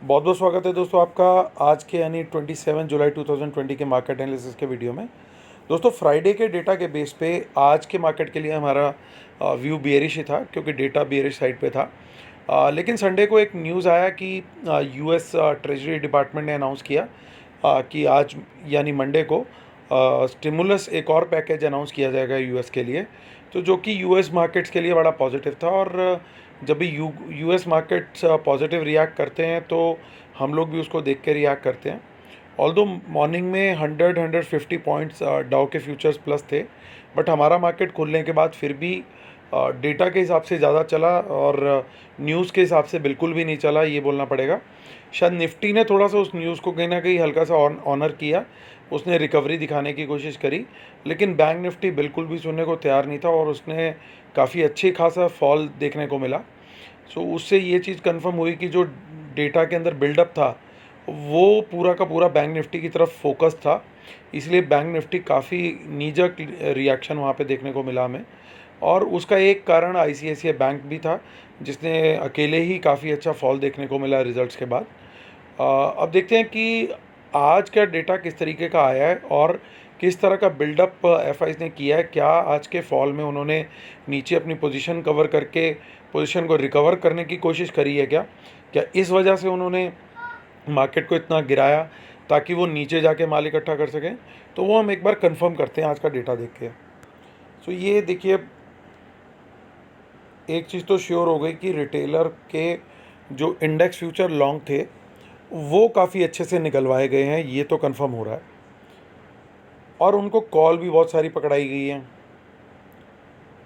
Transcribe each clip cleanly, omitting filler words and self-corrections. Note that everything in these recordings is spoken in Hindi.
बहुत बहुत स्वागत है दोस्तों आपका आज के यानी 27 जुलाई 2020 के मार्केट एनालिसिस के वीडियो में। दोस्तों फ्राइडे के डेटा के बेस पे आज के मार्केट के लिए हमारा व्यू बियरिश ही था क्योंकि डेटा बियरिश साइड पे था। लेकिन संडे को एक न्यूज़ आया कि यूएस ट्रेजरी डिपार्टमेंट ने अनाउंस किया कि आज यानी मंडे को स्टिमुलस एक और पैकेज अनाउंस किया जाएगा यूएस के लिए, तो जो कि यूएस मार्केट्स के लिए बड़ा पॉजिटिव था। और जब भी यूएस मार्केट्स पॉजिटिव रिएक्ट करते हैं तो हम लोग भी उसको देख के रिएक्ट करते हैं। ऑल्दो मॉर्निंग में 150 पॉइंट्स डाउ के फ्यूचर्स प्लस थे, बट हमारा मार्केट खुलने के बाद फिर भी डेटा के हिसाब से ज़्यादा चला और न्यूज़ के हिसाब से बिल्कुल भी नहीं चला, ये बोलना पड़ेगा। शायद निफ्टी ने थोड़ा सा उस न्यूज़ को कहीं ना कहीं हल्का सा ऑनर किया, उसने रिकवरी दिखाने की कोशिश करी, लेकिन बैंक निफ्टी बिल्कुल भी सुनने को तैयार नहीं था और उसने काफ़ी अच्छे खासा फॉल देखने को मिला। सो उससे ये चीज़ कंफर्म हुई कि जो डेटा के अंदर बिल्डअप था वो पूरा का पूरा बैंक निफ्टी की तरफ फोकस था, इसलिए बैंक निफ्टी काफ़ी नीजक रिएक्शन वहाँ पे देखने को मिला हमें। और उसका एक कारण आईसीआईसीआई बैंक भी था, जिसने अकेले ही काफ़ी अच्छा फॉल देखने को मिला रिजल्ट्स के बाद। अब देखते हैं कि आज का डेटा किस तरीके का आया है और किस तरह का बिल्डअप एफआईज ने किया है। क्या आज के फॉल में उन्होंने नीचे अपनी पोजीशन कवर करके पोजीशन को रिकवर करने की कोशिश करी है? क्या क्या इस वजह से उन्होंने मार्केट को इतना गिराया ताकि वो नीचे जाके माल इकट्ठा कर सकें? तो वो हम एक बार कंफर्म करते हैं आज का डेटा देख के। सो ये देखिए, एक चीज़ तो श्योर हो गई कि रिटेलर के जो इंडेक्स फ्यूचर लॉन्ग थे वो काफ़ी अच्छे से निकलवाए गए हैं, ये तो कंफर्म हो रहा है। और उनको कॉल भी बहुत सारी पकड़ाई गई है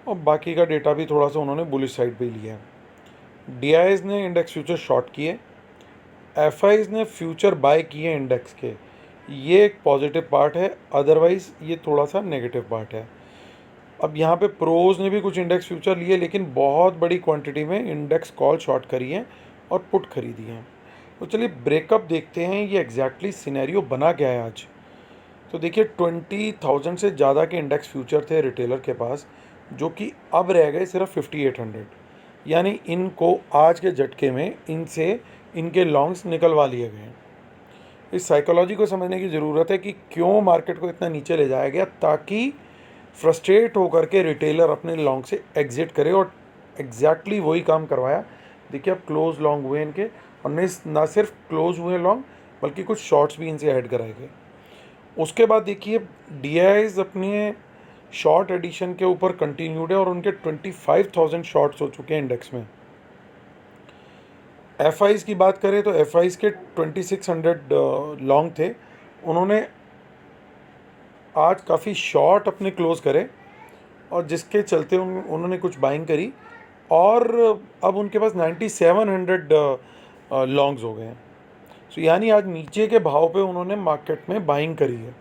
और बाकी का डेटा भी थोड़ा सा उन्होंने बुलिश साइड पे लिया है। डीआईज ने इंडेक्स फ्यूचर शॉर्ट किए, एफआईज ने फ्यूचर बाय किए इंडेक्स के, ये एक पॉजिटिव पार्ट है, अदरवाइज़ ये थोड़ा सा नेगेटिव पार्ट है। अब यहाँ पे प्रोज ने भी कुछ इंडेक्स फ्यूचर लिए, लेकिन बहुत बड़ी क्वांटिटी में इंडेक्स कॉल शॉर्ट करी है और पुट खरीदी हैं। तो चलिए ब्रेकअप देखते हैं, ये एग्जैक्टली सिनेरियो बना क्या है आज। तो देखिए 20,000 से ज़्यादा के इंडेक्स फ्यूचर थे रिटेलर के पास, जो कि अब रह गए सिर्फ 5,800, यानी इनको आज के झटके में इनसे इनके लॉन्ग्स निकलवा लिए गए हैं। इस साइकोलॉजी को समझने की ज़रूरत है कि क्यों मार्केट को इतना नीचे ले जाया गया, ताकि फ्रस्ट्रेट होकर के रिटेलर अपने लॉन्ग से एग्जिट करे, और एग्जैक्टली वही काम करवाया। देखिए अब क्लोज लॉन्ग हुए इनके, और ना सिर्फ क्लोज हुए लॉन्ग बल्कि कुछ शॉर्ट्स भी इनसे ऐड कराए गए। उसके बाद देखिए डीआईज अपने शॉर्ट एडिशन के ऊपर कंटिन्यूड है और उनके 25,000 शॉर्ट्स हो चुके हैं इंडेक्स में। एफआईज की बात करें तो एफआईज के 2600 लॉन्ग थे, उन्होंने आज काफ़ी शॉर्ट अपने क्लोज करे और जिसके चलते उन्होंने कुछ बाइंग करी, और अब उनके पास 9700 लॉन्ग्स हो गए हैं। सो यानी आज नीचे के भाव पे उन्होंने मार्केट में बाइंग करी है।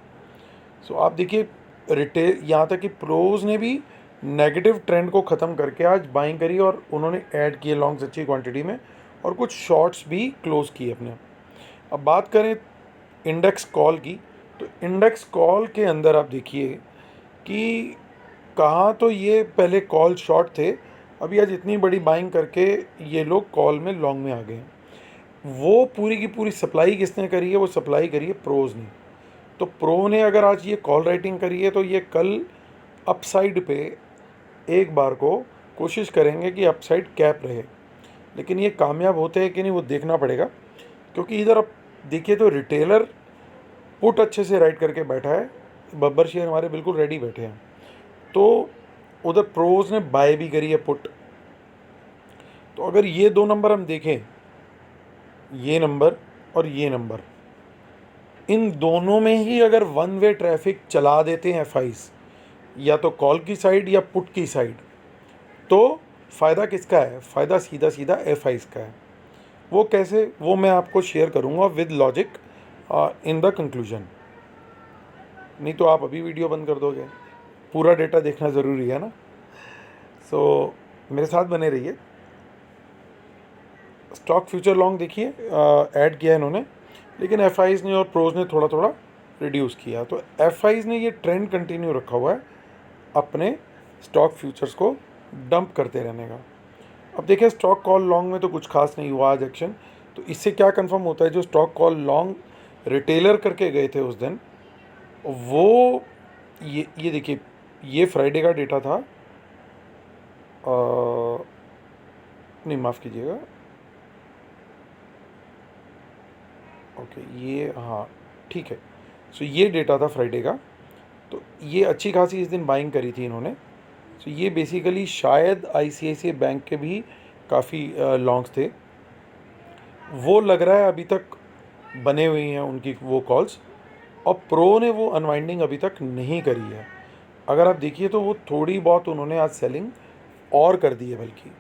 सो आप देखिए रिटेल, यहाँ तक कि प्रोज ने भी नेगेटिव ट्रेंड को ख़त्म करके आज बाइंग करी और उन्होंने ऐड किए लॉन्ग्स अच्छी क्वांटिटी में, और कुछ शॉर्ट्स भी क्लोज किए अपने। अब बात करें इंडेक्स कॉल की, तो इंडेक्स कॉल के अंदर आप देखिए कि कहाँ तो ये पहले कॉल शॉर्ट थे, अभी आज इतनी बड़ी बाइंग करके ये लोग कॉल में लॉन्ग में आ गए हैं। वो पूरी की पूरी सप्लाई किसने करी है? वो सप्लाई करी है प्रोज ने। तो प्रो ने अगर आज ये कॉल राइटिंग करी है तो ये कल अपसाइड पे एक बार को कोशिश करेंगे कि अपसाइड कैप रहे, लेकिन ये कामयाब होते हैं कि नहीं वो देखना पड़ेगा, क्योंकि इधर आप देखिए तो रिटेलर पुट अच्छे से राइट करके बैठा है, बब्बर शेयर हमारे बिल्कुल रेडी बैठे हैं। तो उधर प्रोज ने बाय भी करी है पुट। तो अगर ये दो नंबर हम देखें, ये नंबर और ये नंबर, इन दोनों में ही अगर वन वे ट्रैफिक चला देते हैं एफआईज, या तो कॉल की साइड या पुट की साइड, तो फ़ायदा किसका है? फ़ायदा सीधा सीधा एफआईज का है। वो कैसे, वो मैं आपको शेयर करूँगा with logic in the conclusion. नहीं तो आप अभी वीडियो बंद कर दोगे, पूरा डेटा देखना ज़रूरी है ना। सो मेरे साथ बने रहिए। स्टॉक फ्यूचर लॉन्ग देखिए ऐड किया है इन्होंने, लेकिन एफआईज ने और प्रोज ने थोड़ा थोड़ा रिड्यूस किया। तो एफआईज ने ये ट्रेंड कंटिन्यू रखा हुआ है अपने स्टॉक फ्यूचर्स को डंप करते रहने का। अब देखिए स्टॉक कॉल लॉन्ग में तो कुछ खास नहीं हुआ आज एक्शन, तो इससे क्या कंफर्म होता है, जो स्टॉक कॉल लॉन्ग रिटेलर करके गए थे उस दिन, वो ये देखिए, ये फ्राइडे का डेटा था। नहीं, माफ़ कीजिएगा, ओके, ये हाँ ठीक है। सो ये डेटा था फ्राइडे का। तो ये अच्छी खासी इस दिन बाइंग करी थी इन्होंने। सो ये बेसिकली शायद आईसीआईसीआई बैंक के भी काफ़ी लॉन्ग्स थे। वो लग रहा है अभी तक बने हुई हैं उनकी वो कॉल्स, और प्रो ने वो अनवाइंडिंग अभी तक नहीं करी है। अगर आप देखिए तो वो थोड़ी बहुत उन्होंने आज सेलिंग और कर दी है, बल्कि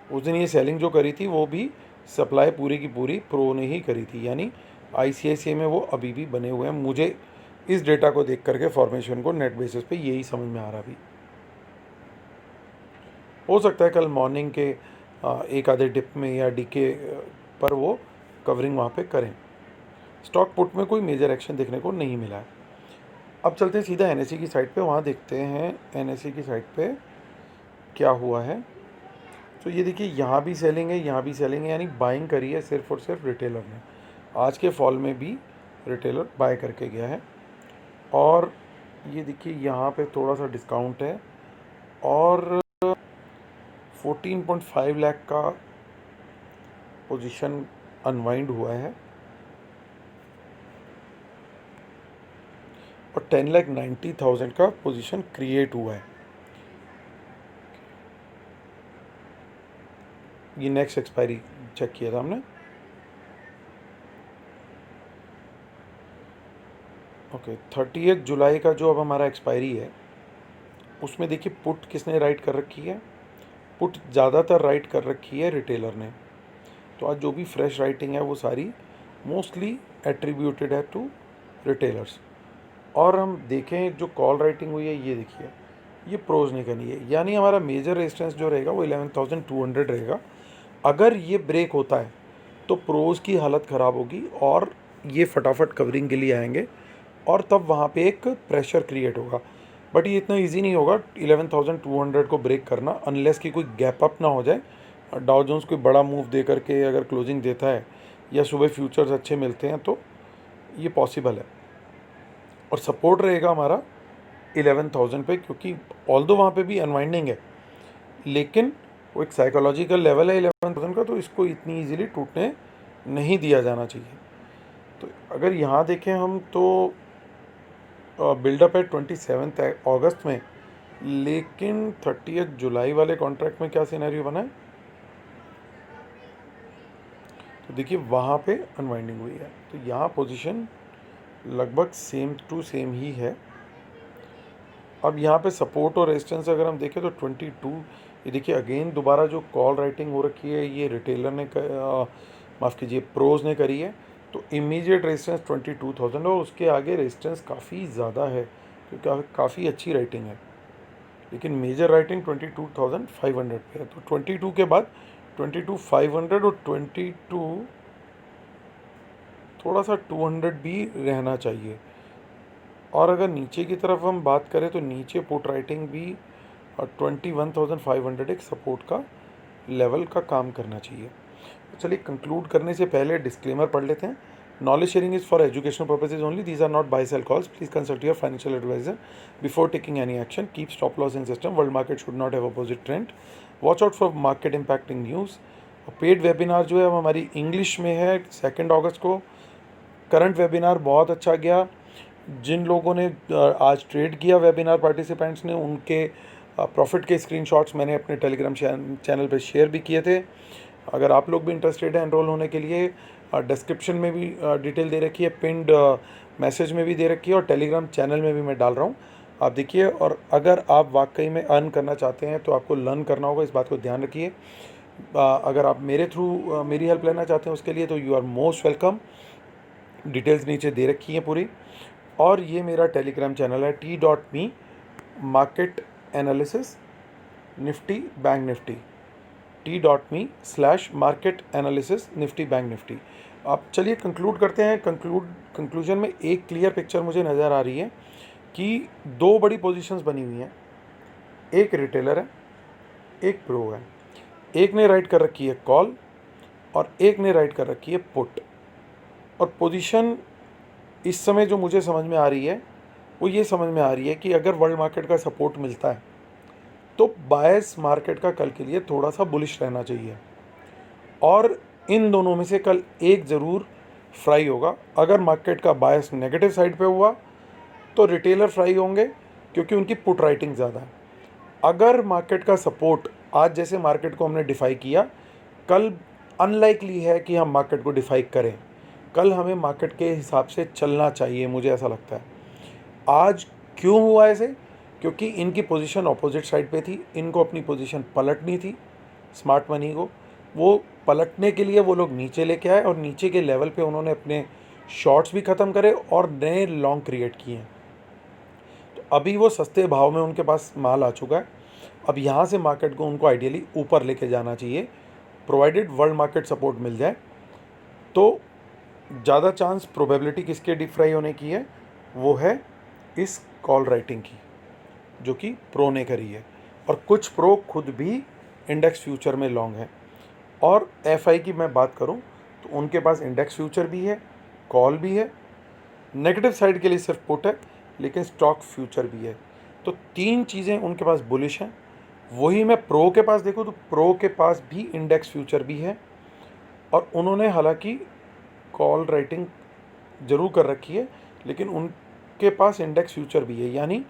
उस दिन ये सेलिंग जो करी थी वो भी सप्लाई पूरी की पूरी प्रो ने ही करी थी, यानी आईसीआईसीआई में वो अभी भी बने हुए हैं। मुझे इस डेटा को देख करके फॉर्मेशन को नेट बेसिस पे यही समझ में आ रहा भी। हो सकता है कल मॉर्निंग के एक आधे डिप में या डीके पर वो कवरिंग वहाँ पे करें। स्टॉक पुट में कोई मेजर एक्शन देखने को नहीं मिला है। अब चलते हैं सीधा एनएसई की साइड पे, वहाँ देखते हैं एनएसई की साइड पे क्या हुआ है। तो ये देखिए, यहाँ भी सेलिंग है, यहाँ भी सेलिंग है, यानी बाइंग करी है सिर्फ और सिर्फ रिटेलर ने। आज के फॉल में भी रिटेलर बाय करके गया है। और ये देखिए, यहाँ पे थोड़ा सा डिस्काउंट है, और 14.5 लाख का पोजीशन अनवाइंड हुआ है, और 10,90,000 का पोजीशन क्रिएट हुआ है। ये नेक्स्ट एक्सपायरी चेक किया था हमने। ओके, 30 जुलाई का जो अब हमारा एक्सपायरी है, उसमें देखिए पुट किसने राइट कर रखी है। पुट ज़्यादातर राइट कर रखी है रिटेलर ने। तो आज जो भी फ्रेश राइटिंग है वो सारी मोस्टली एट्रीब्यूटेड है टू रिटेलर्स। और हम देखें जो कॉल राइटिंग हुई है, ये देखिए, ये प्रोज ने करनी है, यानी हमारा मेजर रेजिस्टेंस जो रहेगा वो 11,200 रहेगा। अगर ये ब्रेक होता है तो प्रोज की हालत ख़राब होगी, और ये फटाफट कवरिंग के लिए आएंगे, और तब वहाँ पे एक प्रेशर क्रिएट होगा। बट ये इतना इजी नहीं होगा 11,200 को ब्रेक करना, अनलेस कि कोई गैप अप ना हो जाए। डाउ जोन्स कोई बड़ा मूव दे करके अगर क्लोजिंग देता है, या सुबह फ्यूचर्स अच्छे मिलते हैं, तो ये पॉसिबल है। और सपोर्ट रहेगा हमारा 11,000 पे, क्योंकि ऑल्दो वहाँ पे भी अनवाइंडिंग है, लेकिन वो एक साइकोलॉजिकल लेवल है 11,000 का, तो इसको इतनी इजीली टूटने नहीं दिया जाना चाहिए। तो अगर यहाँ देखें हम, तो बिल्डअप है 27 अगस्त में, लेकिन 30 जुलाई वाले कॉन्ट्रैक्ट में क्या सिनेरियो बना है, तो देखिए वहाँ पे अनवाइंडिंग हुई है। तो यहाँ पोजीशन लगभग सेम टू सेम ही है। अब यहाँ पे सपोर्ट और रेजिस्टेंस अगर हम देखें तो 22, ये देखिए अगेन दोबारा जो कॉल राइटिंग हो रखी है, ये रिटेलर ने माफ़ कीजिए, प्रोज ने करी है। तो इमीडिएट रेजिस्टेंस 22,000, और उसके आगे रेजिस्टेंस काफ़ी ज़्यादा है, क्योंकि काफ़ी अच्छी राइटिंग है, लेकिन मेजर राइटिंग 22,500 पे है। तो 22 के बाद 22,500 और 22 थोड़ा सा 200 भी रहना चाहिए। और अगर नीचे की तरफ हम बात करें तो नीचे पुट राइटिंग भी 21,500 एक सपोर्ट का लेवल का काम करना चाहिए। तो चलिए, कंक्लूड करने से पहले डिस्क्लेमर पढ़ लेते हैं। Knowledge sharing is for educational purposes only, these are not buy sell calls, please consult your financial advisor before taking any action, keep stop loss in system, world market should not have opposite trend, watch out for market impacting news. Paid webinar जो है अब हमारी इंग्लिश में है 2 अगस्त को। करंट वेबिनार बहुत अच्छा गया। जिन लोगों ने आज ट्रेड किया वेबिनार पार्टिसिपेंट्स ने, उनके प्रॉफिट के स्क्रीनशॉट्स मैंने अपने टेलीग्राम चैनल पे शेयर भी किए थे। अगर आप लोग भी इंटरेस्टेड हैं एनरोल होने के लिए, डिस्क्रिप्शन में भी डिटेल दे रखी है, पिंड मैसेज में भी दे रखी है, और टेलीग्राम चैनल में भी मैं डाल रहा हूँ, आप देखिए। और अगर आप वाकई में अर्न करना चाहते हैं तो आपको लर्न करना होगा, इस बात को ध्यान रखिए। अगर आप मेरे थ्रू मेरी हेल्प लेना चाहते हैं उसके लिए, तो you are most welcome. Details नीचे दे रखी हैं पूरी। और ये मेरा टेलीग्राम चैनल है t.me market analysis Nifty bank Nifty, t.me/मार्केट एनालिसिस निफ्टी बैंक निफ्टी। अब चलिए कंक्लूड करते हैं। कंक्लूजन में एक क्लियर पिक्चर मुझे नज़र आ रही है कि 2 बड़ी पोजीशंस बनी हुई हैं, एक रिटेलर है, एक प्रो है। एक ने राइट कर रखी है कॉल, और एक ने राइट कर रखी है पुट। और पोजीशन इस समय जो मुझे समझ में आ रही है वो ये समझ में आ रही है कि अगर वर्ल्ड मार्केट का सपोर्ट मिलता है तो बायस मार्केट का कल के लिए थोड़ा सा बुलिश रहना चाहिए, और इन दोनों में से कल एक ज़रूर फ्राई होगा। अगर मार्केट का बायस नेगेटिव साइड पे हुआ तो रिटेलर फ्राई होंगे क्योंकि उनकी पुट राइटिंग ज़्यादा है। अगर मार्केट का सपोर्ट आज जैसे मार्केट को हमने डिफाई किया, कल अनलाइकली है कि हम मार्केट को डिफाई करें। कल हमें मार्केट के हिसाब से चलना चाहिए, मुझे ऐसा लगता है। आज क्यों हुआ ऐसे? क्योंकि इनकी पोजीशन ऑपोजिट साइड पे थी, इनको अपनी पोजीशन पलटनी थी। स्मार्ट मनी को वो पलटने के लिए वो लोग नीचे लेके आए और नीचे के लेवल पे उन्होंने अपने शॉर्ट्स भी ख़त्म करे और नए लॉन्ग क्रिएट किए हैं। तो अभी वो सस्ते भाव में उनके पास माल आ चुका है। अब यहाँ से मार्केट को उनको आइडियली ऊपर लेके जाना चाहिए, प्रोवाइडेड वर्ल्ड मार्केट सपोर्ट मिल जाए। तो ज़्यादा चांस प्रोबेबिलिटी किसके डीप फ्राई होने की है, वो है इस कॉल राइटिंग की, जो कि प्रो ने करी है। और कुछ प्रो खुद भी इंडेक्स फ्यूचर में लॉन्ग है। और एफआई की मैं बात करूं तो उनके पास इंडेक्स फ्यूचर भी है, कॉल भी है, नेगेटिव साइड के लिए सिर्फ पुट है, लेकिन स्टॉक फ्यूचर भी है। तो तीन चीज़ें उनके पास बुलिश हैं। वही मैं प्रो के पास देखूं तो प्रो के पास भी इंडेक्स फ्यूचर भी है, और उन्होंने हालांकि कॉल राइटिंग ज़रूर कर रखी है, लेकिन उनके पास इंडेक्स फ्यूचर भी है। यानी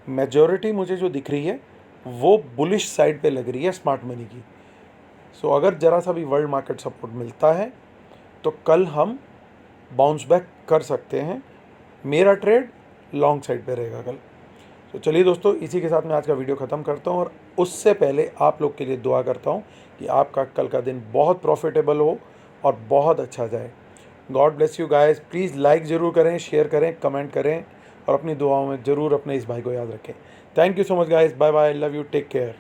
मेजॉरिटी मुझे जो दिख रही है वो बुलिश साइड पे लग रही है स्मार्ट मनी की। सो अगर ज़रा सा भी वर्ल्ड मार्केट सपोर्ट मिलता है तो कल हम बाउंस बैक कर सकते हैं। मेरा ट्रेड लॉन्ग साइड पे रहेगा कल। तो चलिए दोस्तों, इसी के साथ मैं आज का वीडियो ख़त्म करता हूँ, और उससे पहले आप लोग के लिए दुआ करता हूँ कि आपका कल का दिन बहुत प्रॉफिटेबल हो और बहुत अच्छा जाए। God bless you guys. Please like ज़रूर करें, शेयर करें, कमेंट करें, और अपनी दुआओं में ज़रूर अपने इस भाई को याद रखें। Thank you so much guys. Bye bye, love you, take care.